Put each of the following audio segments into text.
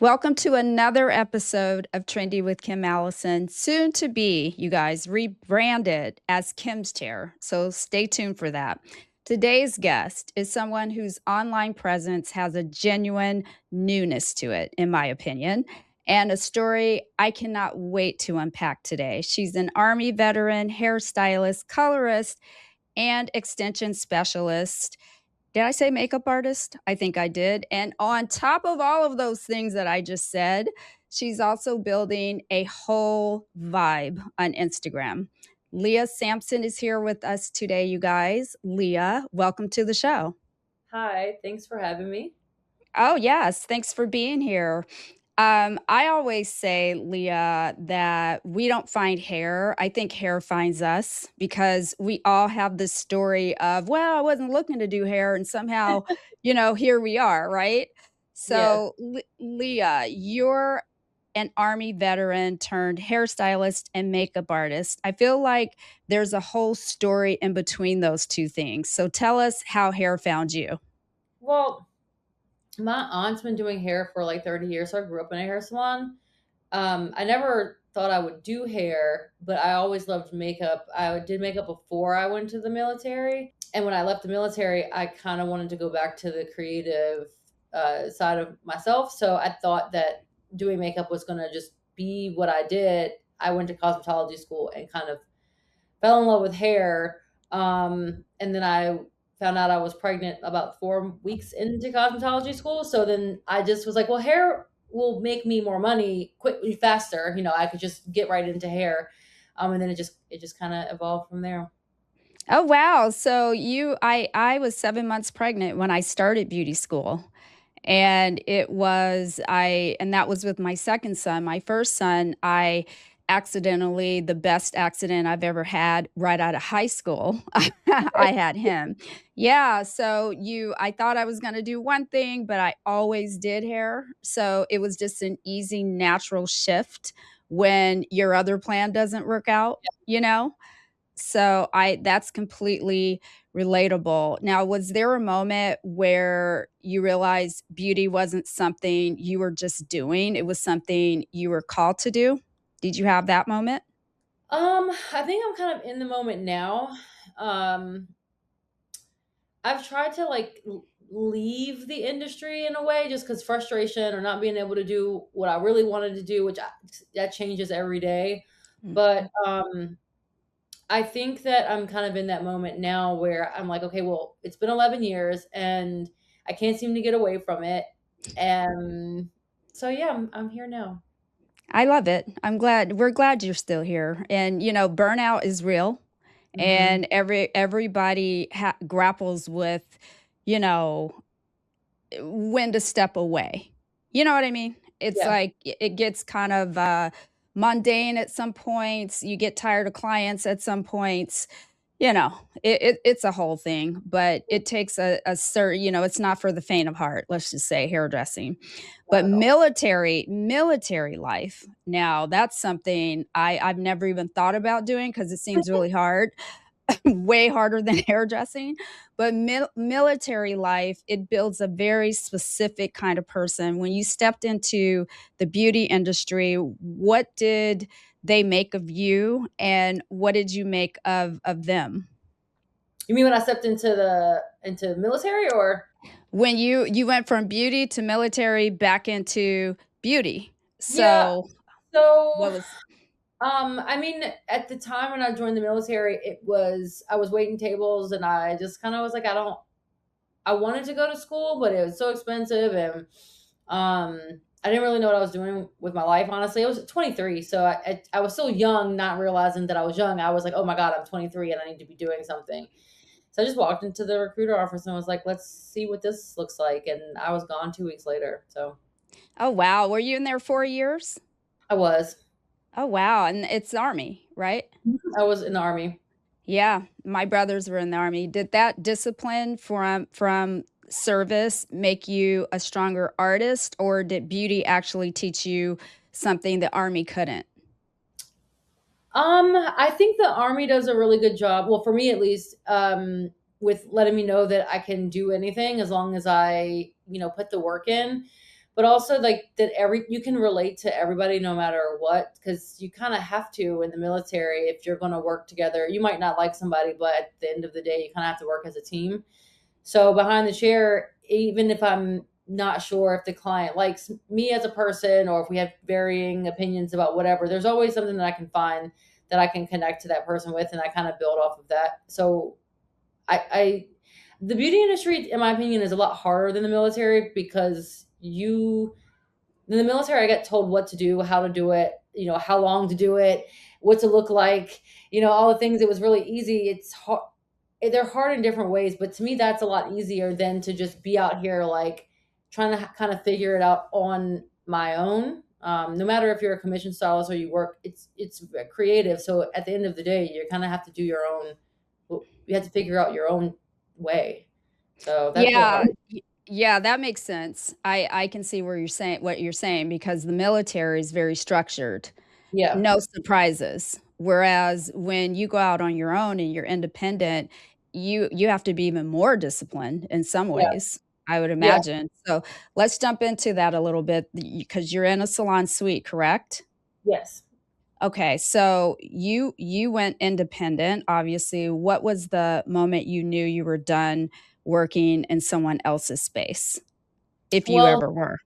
Welcome to another episode of Trendy with Kim Allison, soon to be, you guys, rebranded as Kim's Chair. So stay tuned for that. Today's guest is someone whose online presence has a genuine newness to it, in my opinion, and a story I cannot wait to unpack today. She's an Army veteran, hairstylist, colorist, and extension specialist. Did I say makeup artist? I think I did. And on top of all of those things that I just said, she's also building a whole vibe on Instagram. Leah Sampson is here with us today, you guys. Leah, welcome to the show. Hi, thanks for having me. Oh, yes. Thanks for being here. I always say, Leah, that we don't find hair. I think hair finds us because we all have this story of, well, I wasn't looking to do hair and somehow, here we are, right? Yes. So, Leah, you're an Army veteran turned hairstylist and makeup artist. I feel like there's a whole story in between those two things. So, tell us how hair found you. Well, my aunt's been doing hair for like 30 years, so I grew up in a hair salon. I never thought I would do hair, but I always loved makeup. I did makeup before I went to the military. And when I left the military, I kind of wanted to go back to the creative side of myself. So I thought that doing makeup was going to just be what I did. I went to cosmetology school and kind of fell in love with hair. And then I found out I was pregnant about 4 weeks into cosmetology school. So then I just was like, well, hair will make me more money quickly, faster. I could just get right into hair. And then it just kind of evolved from there. Oh, wow. So I was 7 months pregnant when I started beauty school. And that was with my second son. My first son, I accidentally, the best accident I've ever had right out of high school, I had him. Yeah. So I thought I was going to do one thing, but I always did hair. So it was just an easy, natural shift when your other plan doesn't work out, you know? So that's completely relatable. Now, was there a moment where you realized beauty wasn't something you were just doing? It was something you were called to do? Did you have that moment? I think I'm kind of in the moment now. Um, I've tried to leave the industry in a way just because frustration or not being able to do what I really wanted to do, that changes every day. But Mhm. I think that I'm kind of in that moment now where I'm like, okay, well, it's been 11 years and I can't seem to get away from it. And so, yeah, I'm here now. I love it. We're glad you're still here. And burnout is real, Hmm. and everybody grapples with, you know, when to step away. You know what I mean? It's Yeah. like it gets kind of mundane at some points. You get tired of clients at some points. It's a whole thing, but it takes a certain, it's not for the faint of heart. Let's just say hairdressing, Not but at all. military life. Now that's something I've never even thought about doing because it seems really hard. Way harder than hairdressing. But military life, it builds a very specific kind of person. When you stepped into the beauty industry, what did they make of you and what did you make of them? You mean when I stepped into military or? When you went from beauty to military back into beauty. Yeah. So, So, what was I mean, at the time when I joined the military, I was waiting tables and I just kind of was like, I wanted to go to school, but it was so expensive and I didn't really know what I was doing with my life. Honestly, I was 23, so I was so young, not realizing that I was young. I was like, oh my god, I'm 23 and I need to be doing something. So I just walked into the recruiter office and was like, let's see what this looks like, and I was gone 2 weeks later. So Oh, wow. Were you in there 4 years? I was, Oh, wow. And it's Army, right? I was in the army. Yeah, my brothers were in the Army. Did that discipline from service make you a stronger artist, or did beauty actually teach you something the Army couldn't? I think the army does a really good job. Well, for me at least, with letting me know that I can do anything as long as I put the work in. but also like that you can relate to everybody no matter what, because you kind of have to in the military if you're going to work together. You might not like somebody, but at the end of the day, you kind of have to work as a team. So behind the chair, even if I'm not sure if the client likes me as a person or if we have varying opinions about whatever, there's always something that I can find that I can connect to that person with, and I kind of build off of that. So I the beauty industry, in my opinion, is a lot harder than the military because in the military, I get told what to do, how to do it, how long to do it, what to look like, all the things. It was really easy. It's hard. They're hard in different ways, but to me, that's a lot easier than to just be out here like trying to kind of figure it out on my own. No matter if you're a commission stylist or you work, it's creative. So at the end of the day, you kind of have to do your own. You have to figure out your own way. So that's what I Yeah, like. yeah, that makes sense. I can see where you're saying what you're saying because the military is very structured. Yeah, No surprises. Whereas when you go out on your own and you're independent, you have to be even more disciplined in some yeah, ways, I would yeah, imagine. So let's jump into that a little bit because you're in a salon suite, correct? yes. Okay, so you went independent, obviously. What was the moment you knew you were done working in someone else's space, if you Well, ever were?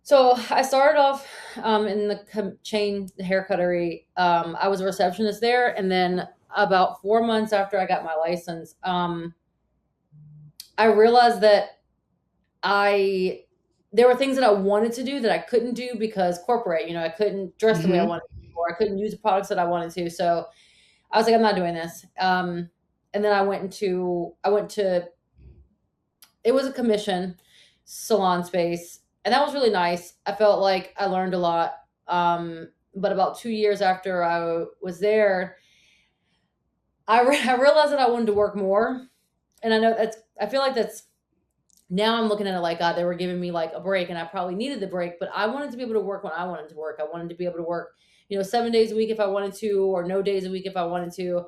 so I started off in the chain hair cuttery. I was a receptionist there, and then about 4 months after I got my license, I realized that I there were things that I wanted to do that I couldn't do because corporate. I couldn't dress the way I Mhm. wanted to, or I couldn't use the products that I wanted to. So I was like, I'm not doing this. And then I went to it was a commission salon space, and that was really nice. I felt like I learned a lot. But about 2 years after I was there, I realized that I wanted to work more, and I feel like that's now I'm looking at it like, God, they were giving me like a break, and I probably needed the break, but I wanted to be able to work when I wanted to work. I wanted to be able to work, 7 days a week if I wanted to, or no days a week if I wanted to.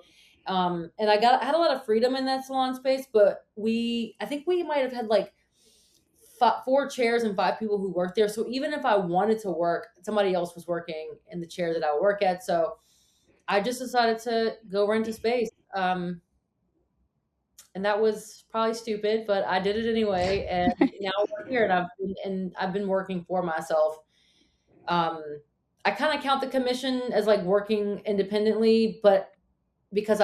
And I had a lot of freedom in that salon space, but I think we might have had like four chairs and five people who worked there. So even if I wanted to work, somebody else was working in the chair that I work at. So I just decided to go rent a space. And that was probably stupid, but I did it anyway. And now we're here, and I've been working for myself. Um, I kind of count the commission as like working independently, but because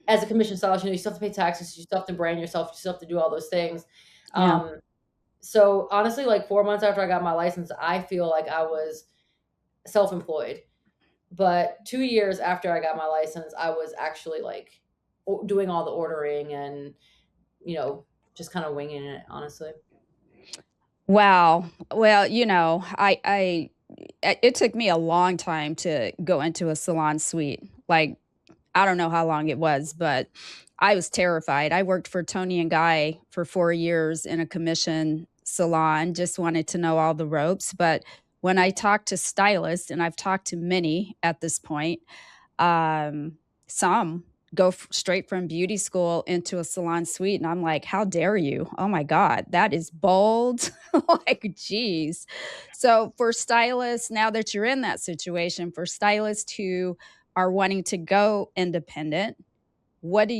as a commission stylist, you still have to pay taxes, you still have to brand yourself, you still have to do all those things. Yeah. Um, so honestly, like 4 months after I got my license, I feel like I was self-employed. But 2 years after I got my license, I was actually like doing all the ordering and you know, just kind of winging it, honestly. Wow. Well, it took me a long time to go into a salon suite. Like, I don't know how long it was, but I was terrified. I worked for Tony and Guy for 4 years in a commission salon, just wanted to know all the ropes, but when I talked to stylists, and I've talked to many at this point, some go straight from beauty school into a salon suite, and I'm like, how dare you? Oh my god, that is bold. Like, geez. So for stylists, now that you're in that situation, for stylists who are wanting to go independent, what do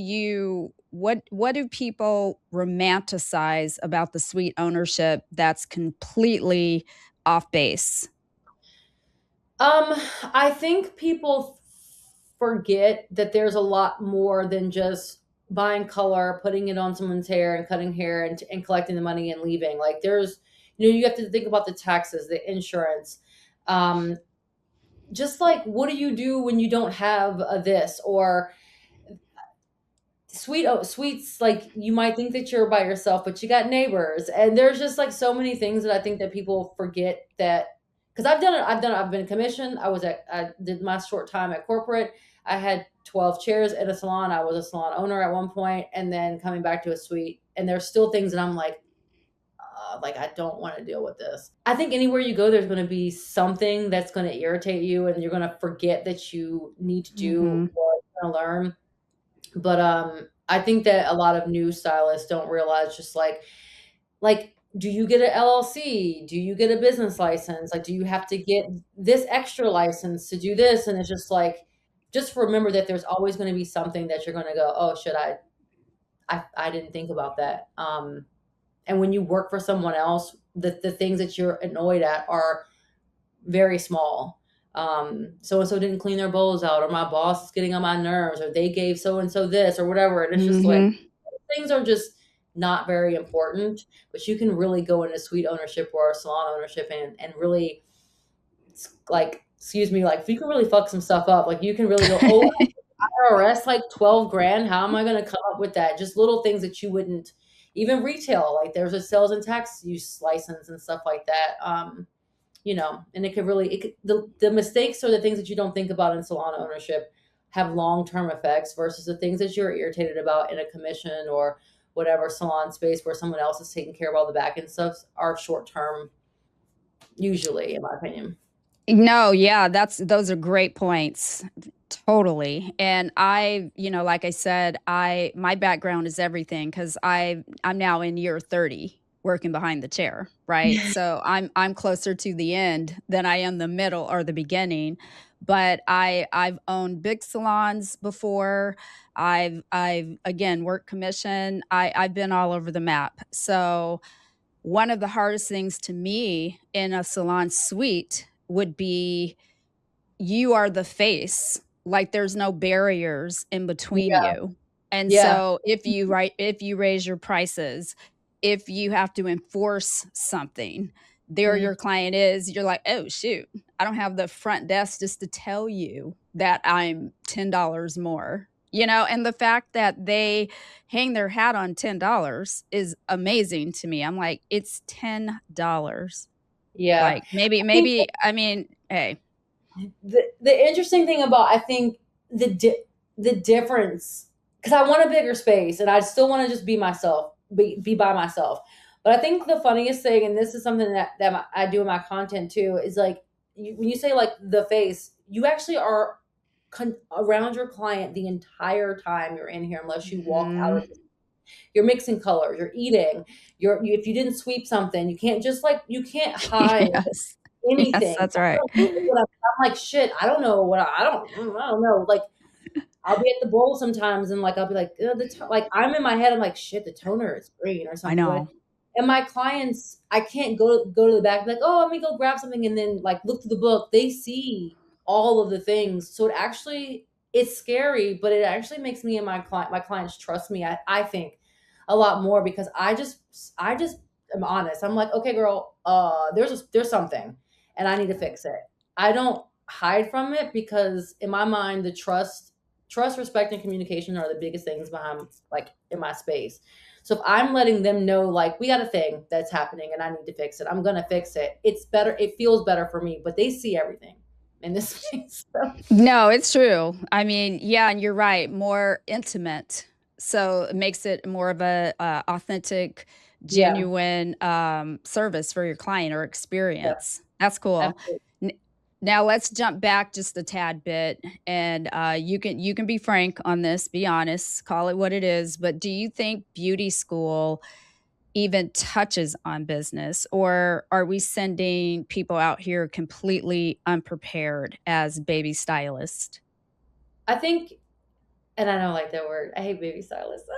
people romanticize about the suite ownership that's completely off base? Um, I think people forget that there's a lot more than just buying color, putting it on someone's hair, and cutting hair, and collecting the money and leaving. Like there's, you have to think about the taxes, the insurance. Um, just like what do you do when you don't have this or sweets, like you might think that you're by yourself, but you got neighbors, and there's just like so many things that I think that people forget that because I've been commissioned. I did my short time at corporate. I had 12 chairs at a salon. I was a salon owner at one point, and then coming back to a suite, and there's still things that I'm like I don't want to deal with this. I think anywhere you go, there's going to be something that's going to irritate you, and you're going to forget that you need to do Mhm. or you're going to learn. But I think that a lot of new stylists don't realize just like do you get an LLC? Do you get a business license? Like, do you have to get this extra license to do this? And it's just like, just remember that there's always going to be something that you're going to go, oh, should I didn't think about that. And when you work for someone else, the things that you're annoyed at are very small. So and so didn't clean their bowls out, or my boss is getting on my nerves, or they gave so and so this or whatever. And it's just like, Mhm. things are just not very important, but you can really go into suite ownership or salon ownership and really, like, excuse me, like, you can really fuck some stuff up. Like, you can really go, oh, IRS like 12 grand. How am I going to come up with that? Just little things that you wouldn't, even retail, like there's a sales and tax use license and stuff like that. And it could really, the mistakes or the things that you don't think about in salon ownership have long-term effects versus the things that you're irritated about in a commission or whatever salon space where someone else is taking care of all the back end stuff are short-term, usually, in my opinion. No, yeah, those are great points. Totally. And like I said, my background is everything because I'm now in year 30 working behind the chair, right? So I'm closer to the end than I am the middle or the beginning. But I've owned big salons before. I've again worked commission. I've been all over the map. So one of the hardest things to me in a salon suite would be you are the face. Like there's no barriers in between Yeah. you. And Yeah. so if you raise your prices, if you have to enforce something, there Mhm. your client is, you're like, "Oh shoot, I don't have the front desk just to tell you that I'm $10 more." And the fact that they hang their hat on $10 is amazing to me. I'm like, "It's $10." Yeah. Like I think I mean, hey. the interesting thing about, I think, the difference, because I want a bigger space and I still want to just be myself, be by myself. But I think the funniest thing, and this is something that I do in my content too, is like, when you say like the face, you actually are around your client the entire time you're in here, unless you walk out of. Mhm. You're mixing colors, you're eating, if you didn't sweep something, you can't just like, you can't hide Yes. Yes, anything. that's right. I'm like, shit, I don't know what I don't know. Like, I'll be at the bowl sometimes and like I'll be like, like, I'm in my head, I'm like, shit, the toner is green or I something. But know. and my clients, I can't go to the back, like, oh, let me go grab something and then like look through the book. They see all of the things. So it actually, it's scary, but it actually makes me and my clients trust me, I think, a lot more, because I just am honest. I'm like, okay, girl, there's something and I need to fix it. I don't hide from it, because in my mind, the trust, respect, and communication are the biggest things behind, like, in my space. So if I'm letting them know, like, we got a thing that's happening and I need to fix it, I'm gonna fix it. It's better. It feels better for me. But they see everything in this space. So, No, it's true. I mean, yeah, and you're right, more intimate. So it makes it more of a, authentic, yeah, genuine, service for your client or yeah, experience. That's cool. absolutely. N Now let's jump back just a tad bit, and, you can be frank on this, be honest, call it what it is, but do you think beauty school even touches on business, or are we sending people out here completely unprepared as baby stylists? I think, and I don't like that word. I hate baby stylists.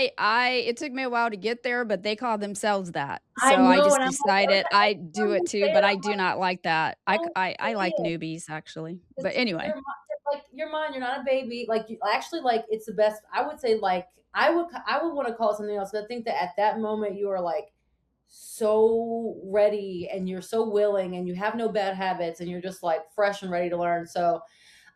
I it took me a while to get there, but they call themselves that. I So I know, just and I'm like, decided okay, I I do don't it too, understand. but I I'm do like, not like that. don't I say like it. newbies actually. But It's, anyway. like, you're mine. You're not a baby. Like, you actually, like, it's the best. I would say, like, I would want to call it something else. But I think that at that moment you are like so ready and you're so willing and you have no bad habits and you're just like fresh and ready to learn. So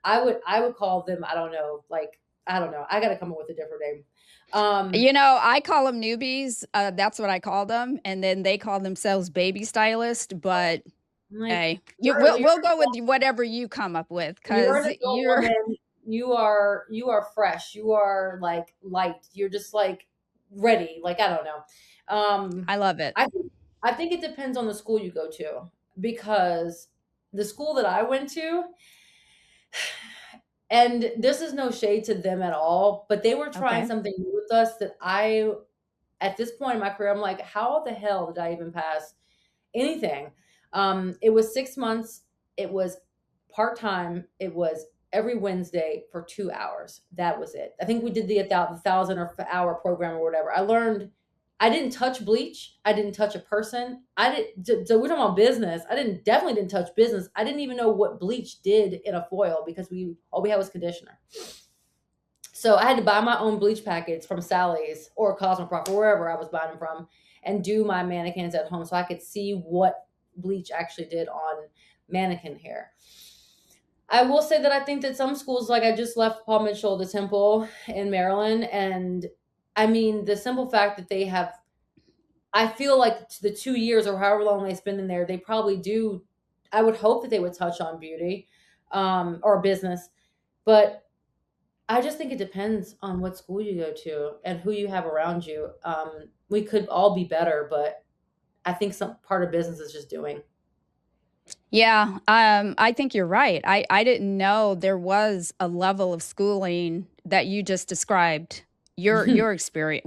I would call them. I don't know. Like, I don't know. I got to come up with a different name. Um, I call them newbies, that's what I call them, and then they call themselves baby stylist, but like, hey, you're we'll go with whatever you come up with you're an because adult you're woman. You are fresh. You are like light. You're just like ready. Like, I don't know. I love it. I think it depends on the school you go to, because the school that I went to, and this is no shade to them at all, but they were trying Okay. something new with us that at this point in my career, I'm like, how the hell did I even pass anything? It was 6 months. It was part time. It was every Wednesday for 2 hours. That was it. I think we did the 1,000 or hour program or whatever. I learned. I didn't touch bleach. I didn't touch a person. I didn't. So we're talking about business. I definitely didn't touch business. I didn't even know what bleach did in a foil because all we had was conditioner. So I had to buy my own bleach packets from Sally's or Cosmoprof or wherever I was buying them from, and do my mannequins at home so I could see what bleach actually did on mannequin hair. I will say that I think that some schools, like I just left Paul Mitchell, the Temple in Maryland, and I mean the simple fact that they have, I feel like the 2 years or however long they spend in there, they probably do. I would hope that they would touch on beauty, or business, but I just think it depends on what school you go to and who you have around you. We could all be better, but I think some part of business is just doing. Yeah, I think you're right. I didn't know there was a level of schooling that you just described. Your experience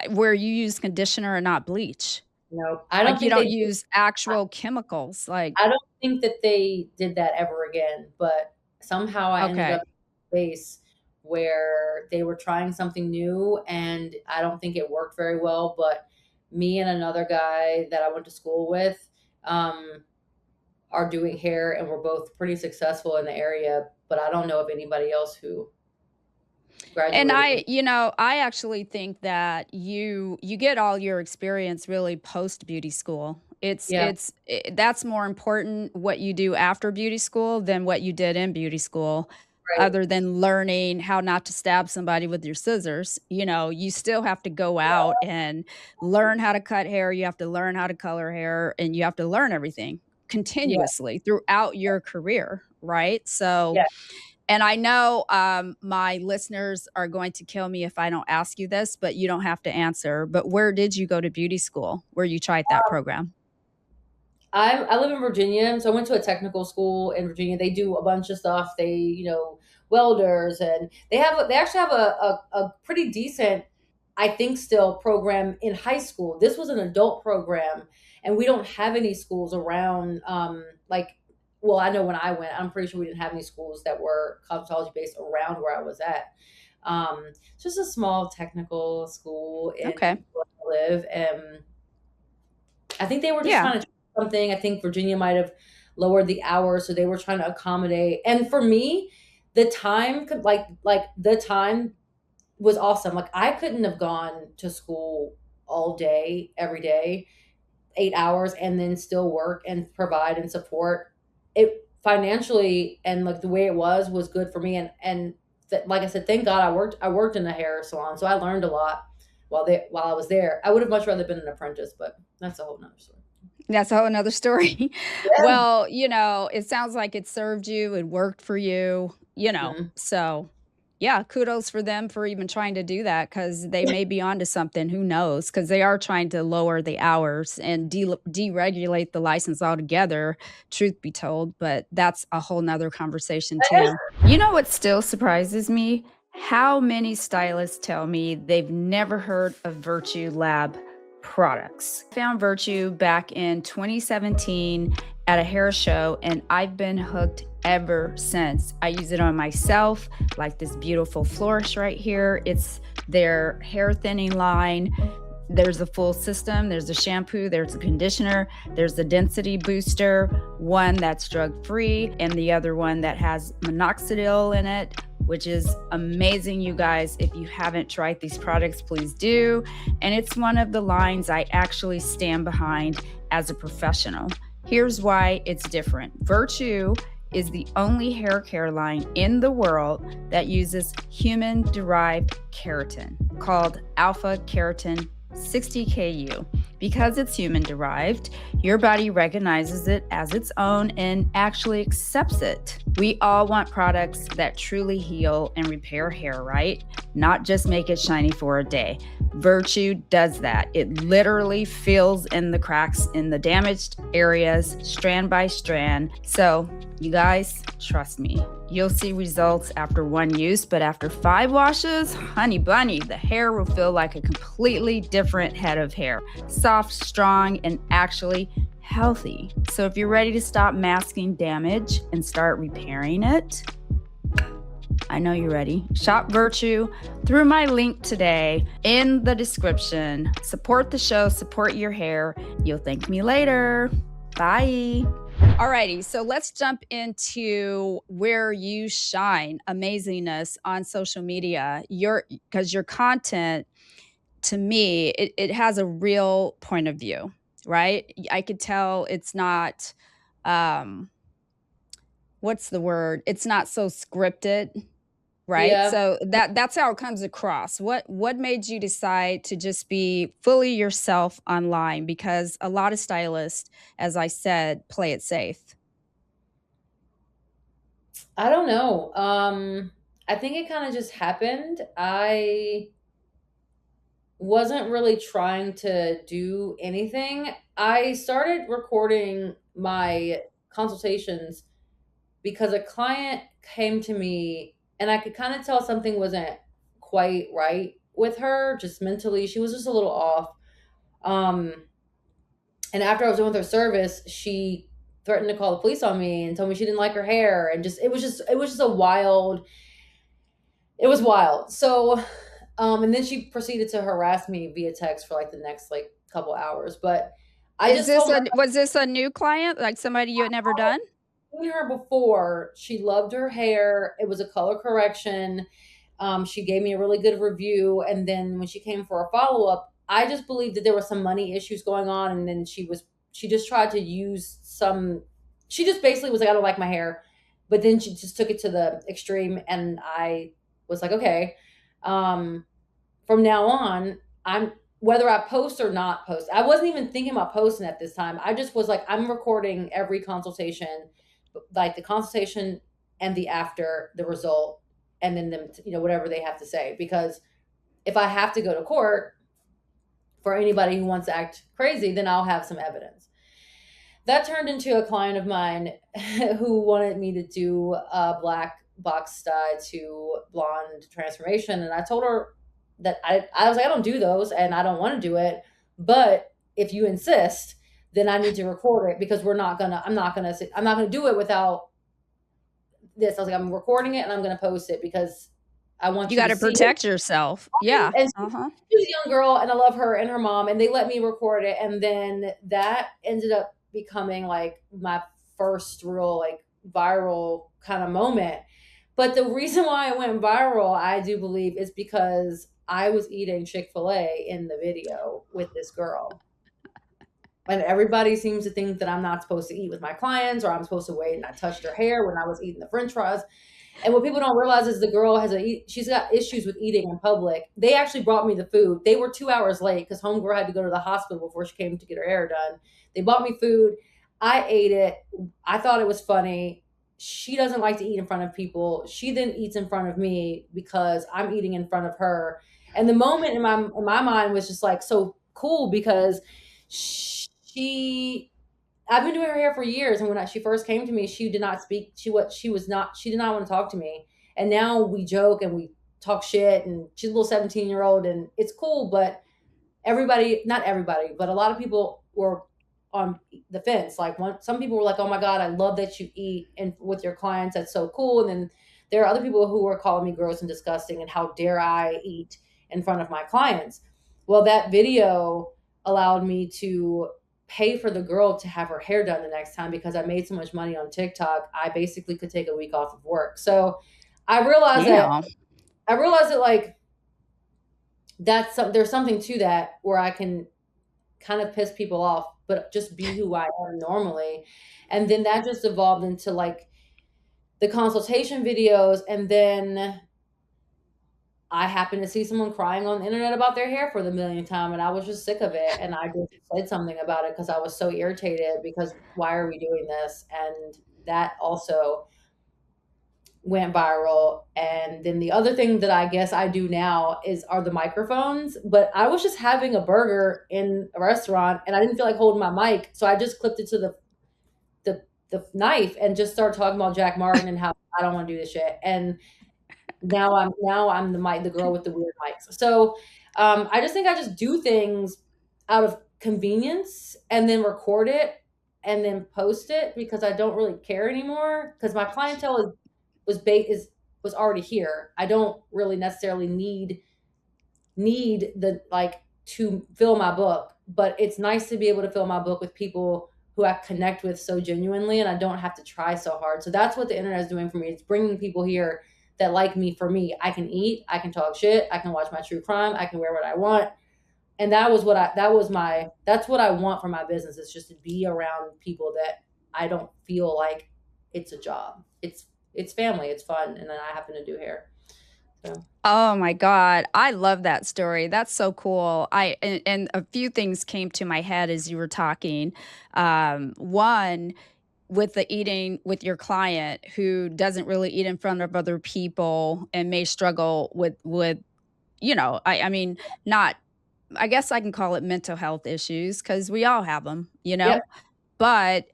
where you use conditioner and not bleach. No, I don't Like you think don't they. use actual chemicals. Like I don't think that they did that ever again. But somehow I ended okay, up in a space where they were trying something new, and I don't think it worked very well. But me and another guy that I went to school with, um, are doing hair, and we're both pretty successful in the area. But I don't know of anybody else who and graduated from. I actually think that you get all your experience really post beauty school. Yeah, That's more important what you do after beauty school than what you did in beauty school, right. other than learning how not to stab somebody with your scissors. You still have to go out and learn how to cut hair, you have to learn how to color hair, and you have to learn everything Yeah, continuously throughout your career, right? So yeah. and I know, my listeners are going to kill me if I don't ask you this, but you don't have to answer. But where did you go to beauty school where you tried that program? I live in Virginia, so I went to a technical school in Virginia. They do a bunch of stuff. They, welders, and they actually have a pretty decent, I think, still program in high school. This was an adult program, and we don't have any schools around. Like, well, I know when I went, I'm pretty sure we didn't have any schools that were cosmetology based around where I was at. It's just a small technical school in Okay. where I live, and I think they were just Yeah. trying to do something. I think Virginia might have lowered the hours, so they were trying to accommodate. And for me, the time could like the time was awesome. Like I couldn't have gone to school all day, every day, 8 hours, and then still work and provide and support. It financially and like the way it was good for me. And like I said, thank God I worked in a hair salon, so I learned a lot while I was there. I would have much rather been an apprentice, but that's a whole nother story. That's a whole another story. Yeah. Well, it sounds like it served you, it worked for you, Mhm. so yeah, kudos for them for even trying to do that because they may be onto something, who knows? Because they are trying to lower the hours and deregulate the license altogether, truth be told, but that's a whole nother conversation too. You know what still surprises me? How many stylists tell me they've never heard of Virtue Lab products. Found Virtue back in 2017 at a hair show, and I've been hooked ever since. I use it on myself, like this beautiful flourish right here. It's their hair thinning line. There's a full system. There's a shampoo, there's a conditioner, there's the density booster, one that's drug-free, and the other one that has minoxidil in it, which is amazing, you guys. If you haven't tried these products, please do. And it's one of the lines I actually stand behind as a professional. Here's why it's different. Virtue is the only hair care line in the world that uses human-derived keratin called alpha keratin 60Ku. Because it's human derived, your body recognizes it as its own and actually accepts it. We all want products that truly heal and repair hair, right? not just make it shiny for a day. Virtue does that. It literally fills in the cracks in the damaged areas, strand by strand. So, you guys, trust me, you'll see results after one use, but after 5 washes, honey bunny, the hair will feel like a completely different head of hair. Soft, strong, and actually healthy. So if you're ready to stop masking damage and start repairing it, I know you're ready. Shop Virtue through my link today in the description. Support the show, support your hair. You'll thank me later. Bye. Alrighty, so let's jump into where you shine amazingness on social media. Because your content, to me, it has a real point of view, right? I could tell it's not, what's the word? It's not so scripted, right? Yeah. So that's how it comes across. What made you decide to just be fully yourself online? Because a lot of stylists, as I said, play it safe. I don't know. I think it kind of just happened. I wasn't really trying to do anything. I started recording my consultations because a client came to me and I could kind of tell something wasn't quite right with her, just mentally. She was just a little off. Um, and after I was done with her service, she threatened to call the police on me and told me she didn't like her hair, and it was just a wild, it was wild. So and then she proceeded to harass me via text for like the next like couple hours. But I Is just this told her a was this a new client, like somebody you had never done? I'd seen her before. She loved her hair. It was a color correction. She gave me a really good review, and then when she came for a follow up, I just believed that there was some money issues going on, and then she just tried to use some. She just basically was like, I don't like my hair, but then she just took it to the extreme, and I was like, okay. Um, from now on, I'm whether I post or not post. I wasn't even thinking about posting at this time. I just was like, I'm recording every consultation, like the consultation and the after the result, and then them, whatever they have to say. Because if I have to go to court for anybody who wants to act crazy, then I'll have some evidence. That turned into a client of mine who wanted me to do a black box dye to blonde transformation, and I told her that I was like, I don't do those and I don't want to do it, but if you insist, then I need to record it because I'm not gonna do it without this. I was like, I'm recording it and I'm gonna post it because I want You you to gotta see it. protect yourself. Yeah. And Uh-huh. she's a young girl and I love her and her mom, and they let me record it, and then that ended up becoming like my first real like viral kind of moment. But the reason why it went viral, I do believe, is because I was eating Chick-fil-A in the video with this girl. And everybody seems to think that I'm not supposed to eat with my clients, or I'm supposed to wait and I touched her hair when I was eating the french fries. And what people don't realize is the girl she's got issues with eating in public. They actually brought me the food. They were 2 hours late because homegirl had to go to the hospital before she came to get her hair done. They bought me food. I ate it. I thought it was funny. She doesn't like to eat in front of people. She then eats in front of me because I'm eating in front of her. And the moment in my mind was just like so cool because she I've been doing her hair for years, and when she first came to me, she did not speak. She did not want to talk to me. And now we joke and we talk shit, and she's a little 17-year-old, and it's cool. But not everybody, but a lot of people were on the fence. Like some people were like, "Oh my god, I love that you eat and with your clients. That's so cool." And then there are other people who were calling me gross and disgusting, and how dare I eat in front of my clients. Well, that video allowed me to pay for the girl to have her hair done the next time because I made so much money on TikTok. I basically could take a week off of work. So I realized that Yeah. like there's something to that where I can kind of piss people off, but just be who I am normally. And then that just evolved into like the consultation videos, and then I happened to see someone crying on the internet about their hair for the millionth time, and I was just sick of it, and I just said something about it because I was so irritated because why are we doing this? And that also went viral. And then the other thing that I guess I do now are the microphones. But I was just having a burger in a restaurant and I didn't feel like holding my mic, so I just clipped it to the knife and just started talking about Jack Martin and how I don't want to do this shit. And now I'm the girl with the weird mics. So I just think I just do things out of convenience and then record it and then post it because I don't really care anymore because my clientele was already here. I don't really necessarily need the like to fill my book, but it's nice to be able to fill my book with people who I connect with so genuinely and I don't have to try so hard. So that's what the internet is doing for me. It's bringing people here that like me for me. I can eat, I can talk shit, I can watch my true crime, I can wear what I want. And that's what I want for my business, is just to be around people that I don't feel like it's a job. It's family, it's fun, and then I happen to do hair. So Oh my God. I love that story. That's so cool. And a few things came to my head as you were talking. One, with the eating with your client who doesn't really eat in front of other people and may struggle with, I mean, not, I guess I can call it mental health issues because we all have them, yep, but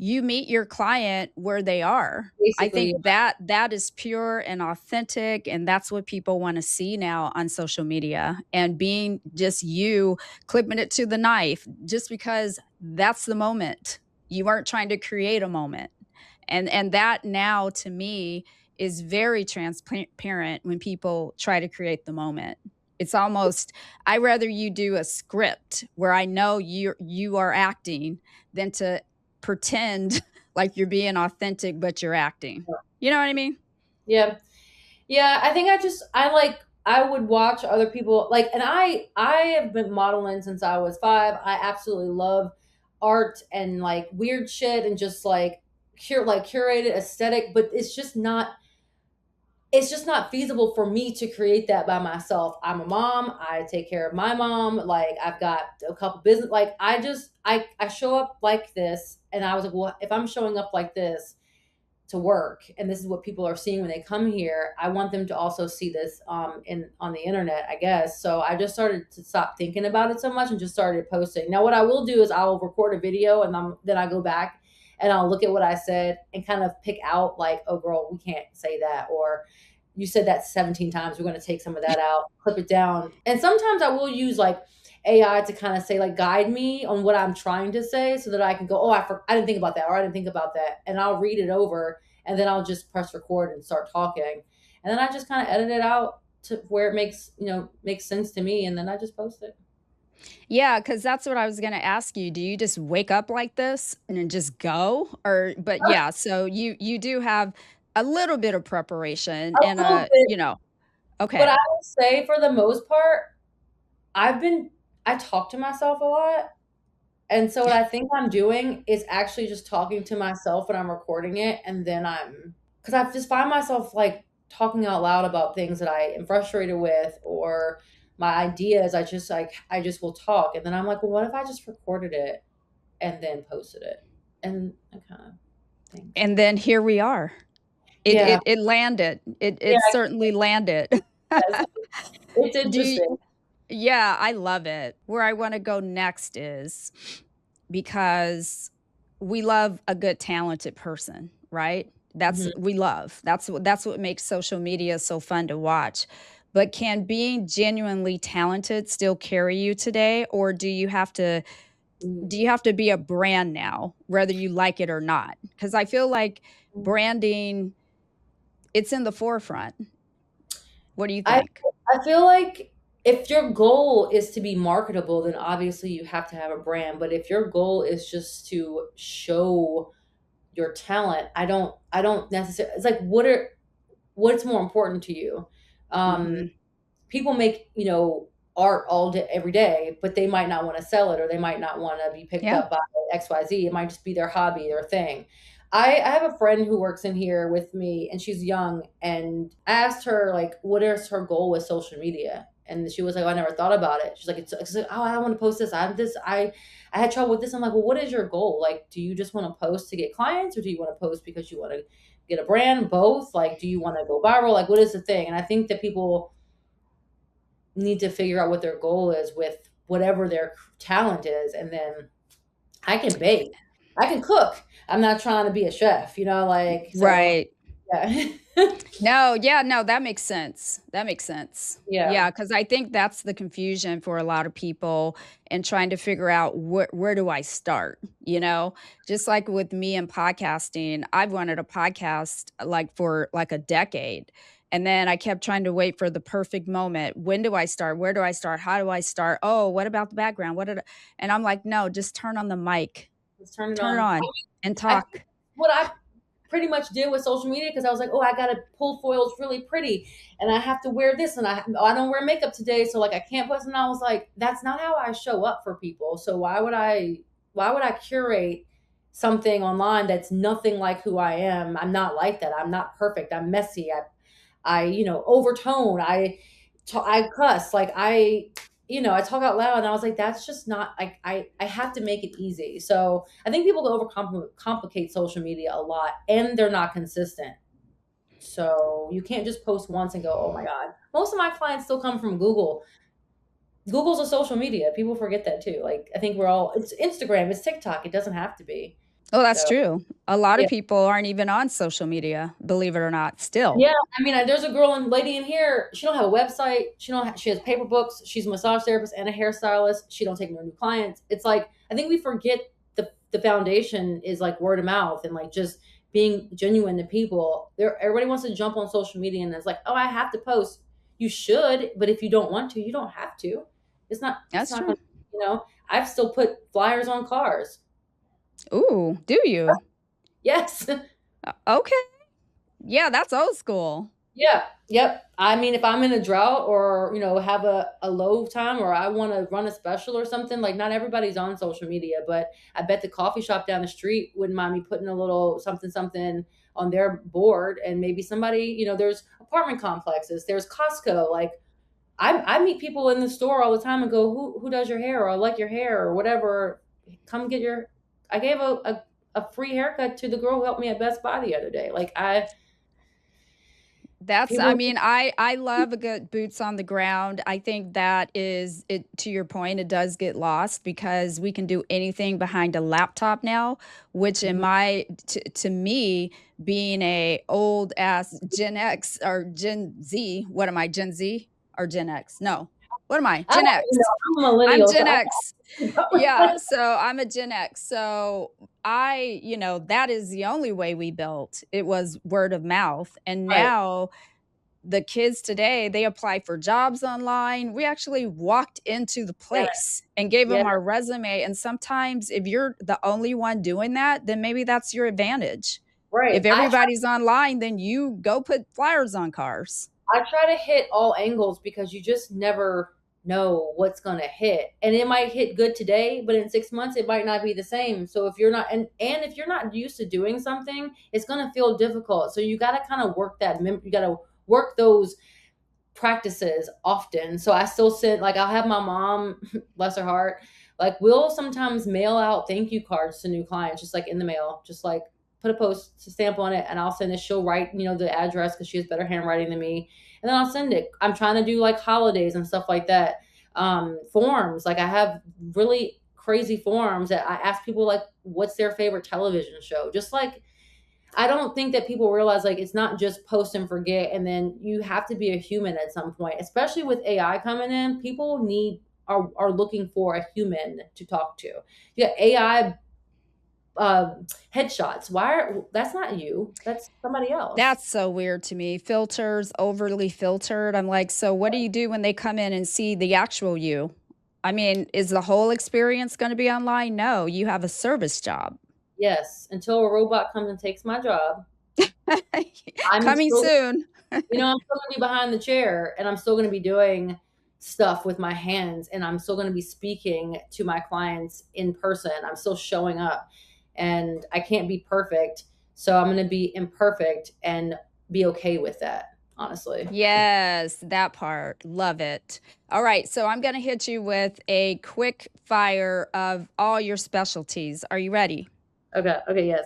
you meet your client where they are. I basically. think that is pure and authentic, and that's what people want to see now on social media. And being just you, clipping it to the knife, just because that's the moment. You weren't trying to create a moment, and that now to me is very transparent when people try to create the moment. It's almost, I rather you do a script where I know you are acting than to pretend like you're being authentic but you're acting. You know what I mean? Yeah. Yeah, I think I would watch other people like, and I have been modeling since I was 5. I absolutely love art and like weird shit and just like curated aesthetic, but it's just not feasible for me to create that by myself. I'm a mom. I take care of my mom. Like I've got a couple business. Like I show up like this, and I was like, well, if I'm showing up like this to work, and this is what people are seeing when they come here, I want them to also see this in on the internet, I guess. So I just started to stop thinking about it so much and just started posting. Now what I will do is I'll record a video and then I go back and I'll look at what I said and kind of pick out like, oh girl, we can't say that, or you said that 17 times, we're going to take some of that out, clip it down. And sometimes I will use like AI to kind of say, like, guide me on what I'm trying to say so that I can go, oh, I didn't think about that, or I didn't think about that. And I'll read it over and then I'll just press record and start talking. And then I just kind of edit it out to where it makes sense to me. And then I just post it. Yeah, because that's what I was going to ask you. Do you just wake up like this and then just go? Or, but yeah, so you do have a little bit of preparation A and little bit. But I okay. would say for the most part, I've been, I talk to myself a lot. And so what I think I'm doing is actually just talking to myself when I'm recording it, and then because I just find myself like talking out loud about things that I am frustrated with or my ideas. I just will talk, and then I'm like, well, what if I just recorded it and then posted it? And I kind of think, And then here we are. It yeah, it it landed. It yeah, certainly landed. yes, it's Do you, interesting. yeah, I love it. Where I wanna go next is because we love a good talented person, right? That's Mhm. we love. That's what makes social media so fun to watch. But can being genuinely talented still carry you today, or Mhm. do you have to be a brand now, whether you like it or not? Because I feel like branding, it's in the forefront. What do you I think? I feel like if your goal is to be marketable, then obviously you have to have a brand. But if your goal is just to show your talent, I don't necessarily. It's like what's more important to you? Um, Mhm. People make art all day every day, but they might not want to sell it, or they might not want to be picked Yeah. up by XYZ. It might just be their hobby, their thing. I have a friend who works in here with me, and she's young, and I asked her like what is her goal with social media, And she was like, oh, I never thought about it. She's like, it's like, oh, I don't want to post this. I had trouble with this. I'm like, well, what is your goal? Like, do you just want to post to get clients, or do you want to post because you want to get a brand? Both? Like, do you want to go viral? Like, what is the thing? And I think that people need to figure out what their goal is with whatever their talent is. And then I can bake, I can cook. I'm not trying to be a chef, like, so Right. yeah. No, yeah, no, that makes sense. That makes sense. Yeah. Yeah, because I think that's the confusion for a lot of people and trying to figure out where do I start, you know? Just like with me and podcasting, I've wanted a podcast like for like a decade. And then I kept trying to wait for the perfect moment. When do I start? Where do I start? How do I start? Oh, what about the background? And I'm like, no, just turn on the mic, Let's turn it turn it on. on and I think talk. what I pretty much did with social media, because I was like, oh, I gotta pull foils really pretty, and I have to wear this, and I don't wear makeup today, so like I can't put. And I was like, that's not how I show up for people. So why would I curate something online that's nothing like who I am? I'm not like that. I'm not perfect. I'm messy. I overtone. I cuss. Like I talk out loud, and I was like, that's just not like I have to make it easy. So I think people overcomplicate social media a lot, and they're not consistent. So you can't just post once and go, oh my God. Most of my clients still come from Google. Google's a social media. People forget that too. Like I think it's Instagram, it's TikTok. It doesn't have to be. Oh, that's So true. A lot of yeah. people aren't even on social media, believe it or not, still. Yeah, I mean, there's a girl and lady in here. She don't have a website. She has paper books. She's a massage therapist and a hairstylist. She don't take no new clients. It's like I think we forget the foundation is like word of mouth and like just being genuine to people. Everybody wants to jump on social media and it's like, oh, I have to post. You should, but if you don't want to, you don't have to. It's not. It's That's not true. going. I've still put flyers on cars. Ooh, do you? Yes. Okay. Yeah, that's old school. Yeah. Yep. I mean, if I'm in a drought or, have a low time or I want to run a special or something, like not everybody's on social media, but I bet the coffee shop down the street wouldn't mind me putting a little something, something on their board. And maybe somebody, there's apartment complexes, there's Costco. Like I meet people in the store all the time and go, who does your hair? Or I like your hair or whatever. Come get I gave a free haircut to the girl who helped me at Best Buy the other day. Like I people. mean, I love a good boots on the ground. I think that is it to your point, it does get lost because we can do anything behind a laptop now, which in Mhm. to me, being a old ass Gen X or Gen Z, what am I, Gen Z or Gen X? No. What am I? I Gen don't X. even know. I'm a I'm millennial, so Gen I X. Yeah, so I'm a Gen X. So that is the only way we built. It was word of mouth. And right. now the kids today, they apply for jobs online. We actually walked into the Yeah. place and gave Yeah. them our resume. And sometimes if you're the only one doing that, then maybe that's your advantage. Right. If everybody's online, then you go put flyers on cars. I try to hit all angles because you just never know what's gonna hit. And it might hit good today, but in 6 months it might not be the same. So if you're not and if you're not used to doing something, it's gonna feel difficult. So you gotta kind of work you gotta work those practices often. So I still sit like I'll have my mom, bless her heart, like we'll sometimes mail out thank you cards to new clients, just like in the mail, just like put a post stamp on it and I'll send it. She'll write, the address because she has better handwriting than me. And then I'll send it. I'm trying to do like holidays and stuff like that. Forms. Like I have really crazy forms that I ask people like what's their favorite television show. Just like I don't think that people realize like it's not just post and forget, and then you have to be a human at some point, especially with AI coming in. People are looking for a human to talk to. Yeah, AI headshots. That's not you. That's somebody else. That's so weird to me. Filters, overly filtered. I'm like, so what do you do when they come in and see the actual you? I mean, is the whole experience going to be online? No, you have a service job. Yes, until a robot comes and takes my job, I'm Coming still, soon. I'm still gonna be behind the chair, and I'm still gonna be doing stuff with my hands, and I'm still gonna be speaking to my clients in person. I'm still showing up, and I can't be perfect, so I'm gonna be imperfect and be okay with that. honestly. Yes, that part. Love it. All right, so I'm going to hit you with a quick fire of all your specialties. Are you ready? Okay. Okay. Yes.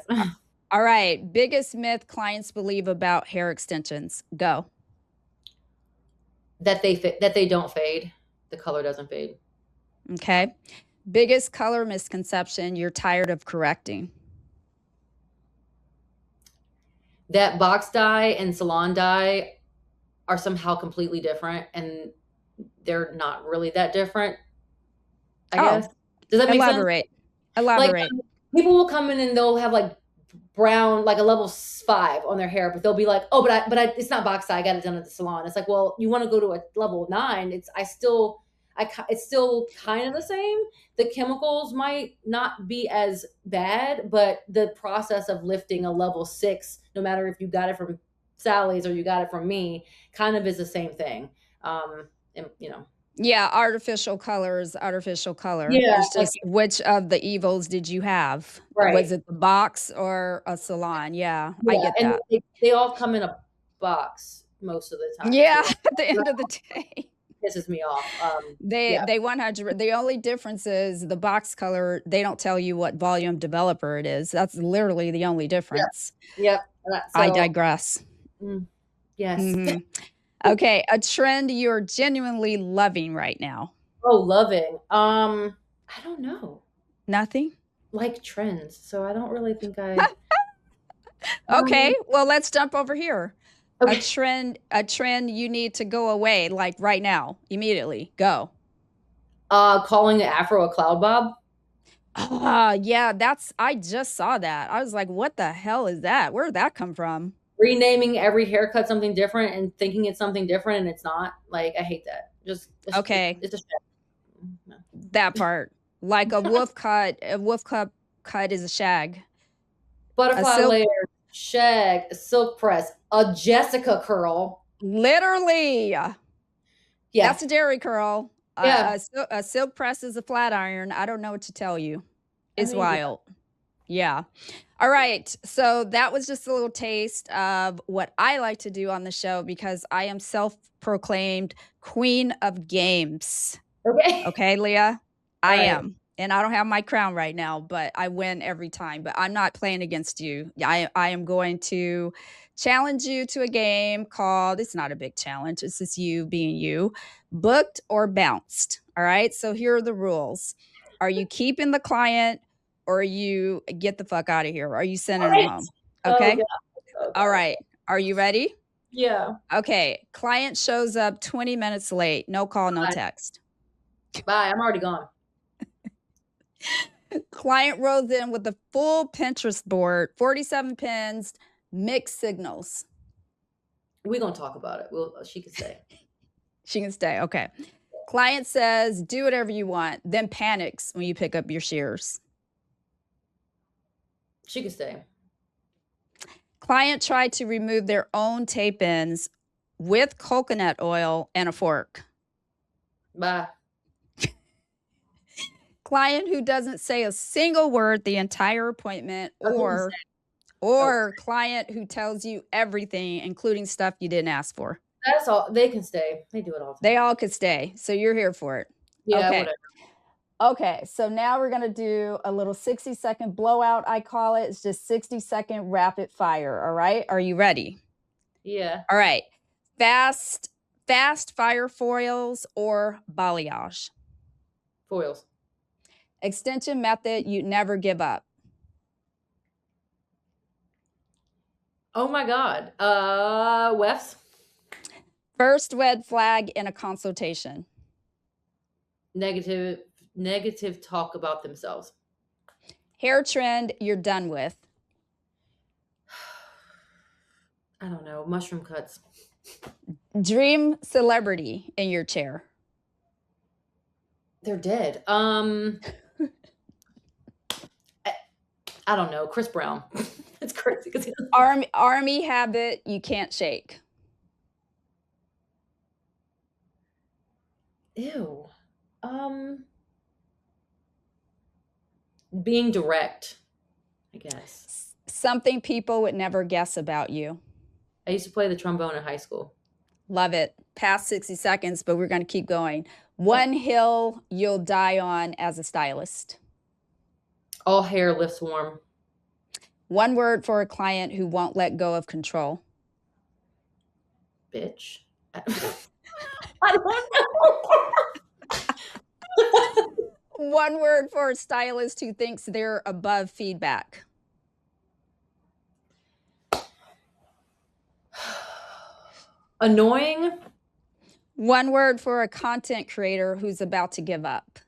All right, biggest myth clients believe about hair extensions. Go. That they don't fade. The color doesn't fade. Okay. Biggest color misconception you're tired of correcting. That box dye and salon dye are somehow completely different, and they're not really that different, I guess. Oh, Does that make sense? elaborate. Like, Elaborate. people will come in and they'll have, like, brown, like, a level 5 on their hair, but they'll be like, "Oh, but I it's not box dye, I got it done at the salon." It's like, "Well, you wanna go to a level 9, it's still kind of the same. The chemicals might not be as bad, but the process of lifting a level 6, no matter if you got it from Sally's or you got it from me, kind of is the same thing." And, Yeah, artificial color is artificial color. yeah, It's like, just which of the evils did you have? right. Was it the box or a salon? Yeah, I Yeah, get and that. they all come in a box most of the time Yeah, too. at the end of the day. Pisses me off. Yeah, They 100 the only difference is the box color, they don't tell you what volume developer it is. That's literally the only yeah, difference. yep, and that I so digress. mm, yes. Mhm. Okay, a trend you're genuinely loving right now. Oh, loving. I don't know. Nothing? Like trends, so I don't really think I Okay, um, well, let's jump over here. okay. A trend you need to go away, like, right now, immediately, go. Calling the afro a cloud bob, Ah, yeah, that's I just saw that. I was like, "What the hell is that? Where did that come from?" renaming every haircut something different and thinking it's something different and it's not. Like, I hate that. Just Okay, it's a shame. No. that part. Like a wolf cut is a shag. A Butterfly silk layer, shag, a silk press, a Jessica curl. literally, Yeah, that's a Jerry curl. yeah. A silk press is a flat iron. I don't know what to tell you. I It's mean, yeah. wild. Yeah. All right. So that was just a little taste of what I like to do on the show because I am self-proclaimed queen of games. Okay. Okay, Leah? All I right. am. And I don't have my crown right now, but I win every time. But I'm not playing against you. I am going to challenge you to a game called, it's not a big challenge, it's just you being you, booked or bounced. All right. So here are the rules. Are you keeping the client or you get the fuck out of here? Are you sending them All right. home? Oh Okay. god. Oh All god. right. Are you ready? Yeah. Okay. Client shows up 20 minutes late. No call, no Bye. text. Bye. I'm already gone. Client rolls in with a full Pinterest board, 47 pins, mixed signals. We're gonna talk about it. She could stay. She can stay. Okay. Client says, do whatever you want, then panics when you pick up your shears. She could stay. Client tried to remove their own tape ins with coconut oil and a fork. Bye. Client who doesn't say a single word the entire appointment, I didn't say. Oh, or client who tells you everything, including stuff you didn't ask for. that's all. They can stay. They do it all the They time. all could stay. So you're here for it. Yeah, Okay. whatever. Okay. So now we're going to do a little 60-second blowout. I call it. It's just 60-second rapid fire. All right. Are you ready? Yeah. All right. Fast, fast fire foils or balayage. Foils. Extension method you never give up. Oh my god. Wefs. First red flag in a consultation. Negative negative talk about themselves. Hair trend you're done with. I don't know. Mushroom cuts. Dream celebrity in your chair. They're dead. I don't know. Chris Brown. It's crazy because Army habit you can't shake. ew. Being direct, I guess. Something people would never guess about you. I used to play the trombone in high school. Love it. Past 60 seconds, but we're going to keep going. One hill you'll die on as a stylist. All hair lifts warm. One word for a client who won't let go of control. Bitch. I don't know. One word for a stylist who thinks they're above feedback. Annoying. One word for a content creator who's about to give up.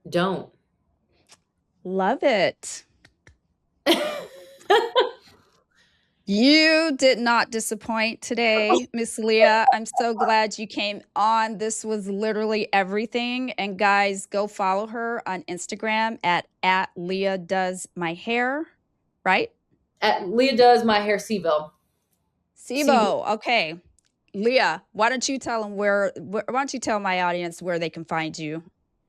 Don't. Love it. You did not disappoint today, Miss Leah. I'm so glad you came on. This was literally everything. And guys, go follow her on Instagram at Leah Does My Hair, right? At Leah Does My Hair Seville. Sibo. Okay. Leah, why don't you tell them why don't you tell my audience where they can find you?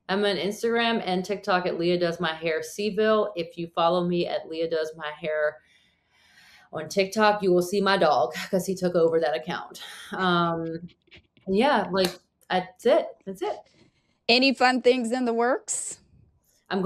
I'm on Instagram and TikTok at Leah Does My Hair Seville. If you follow me at Leah Does My Hair on TikTok, you will see my dog because he took over that account. Yeah, like that's it. That's it. Any fun things in the works? I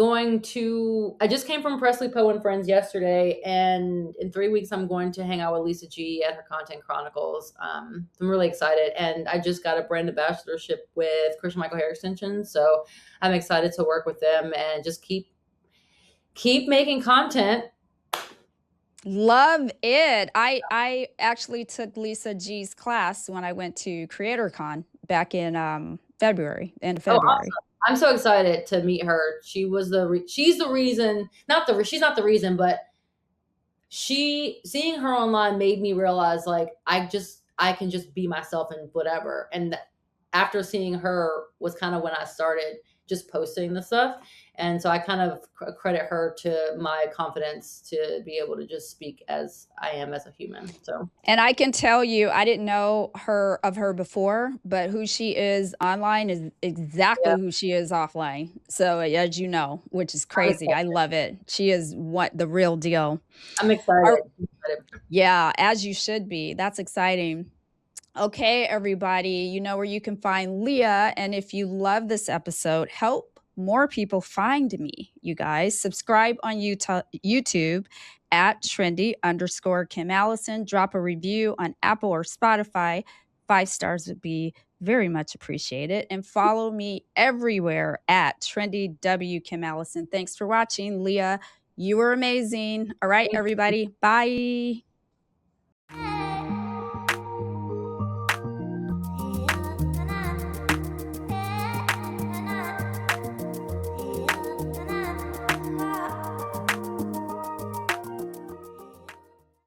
just came from Presley Poe and Friends yesterday, and in 3 weeks, I'm going to hang out with Lisa G at her Content Chronicles. I'm really excited, and I just got a brand ambassadorship with Christian Michael Hair Extensions, so I'm excited to work with them and just keep making content. Love it. I actually took Lisa G's class when I went to CreatorCon back in February, end of Oh, February. awesome. I'm so excited to meet her. She's the reason, she's not the reason, but seeing her online made me realize like I can just be myself and whatever. And after seeing her was kind of when I started just posting the stuff. And so I kind of credit her to my confidence to be able to just speak as I am as a human. So, and I can tell you, I didn't know her before, but who she is online is exactly who she is offline. So as you know, which is crazy. I love it. She is the real deal. I'm excited. Yeah, as you should be. That's exciting. Okay, everybody, you know where you can find Leah. And if you love this episode, help more people find me, you guys. Subscribe on YouTube at Trendy_Kim Allison. Drop a review on Apple or Spotify. 5 stars would be very much appreciated. And follow me everywhere at Trendy Kim Allison. Thanks for watching, Leah. You were amazing. All right, everybody. Bye.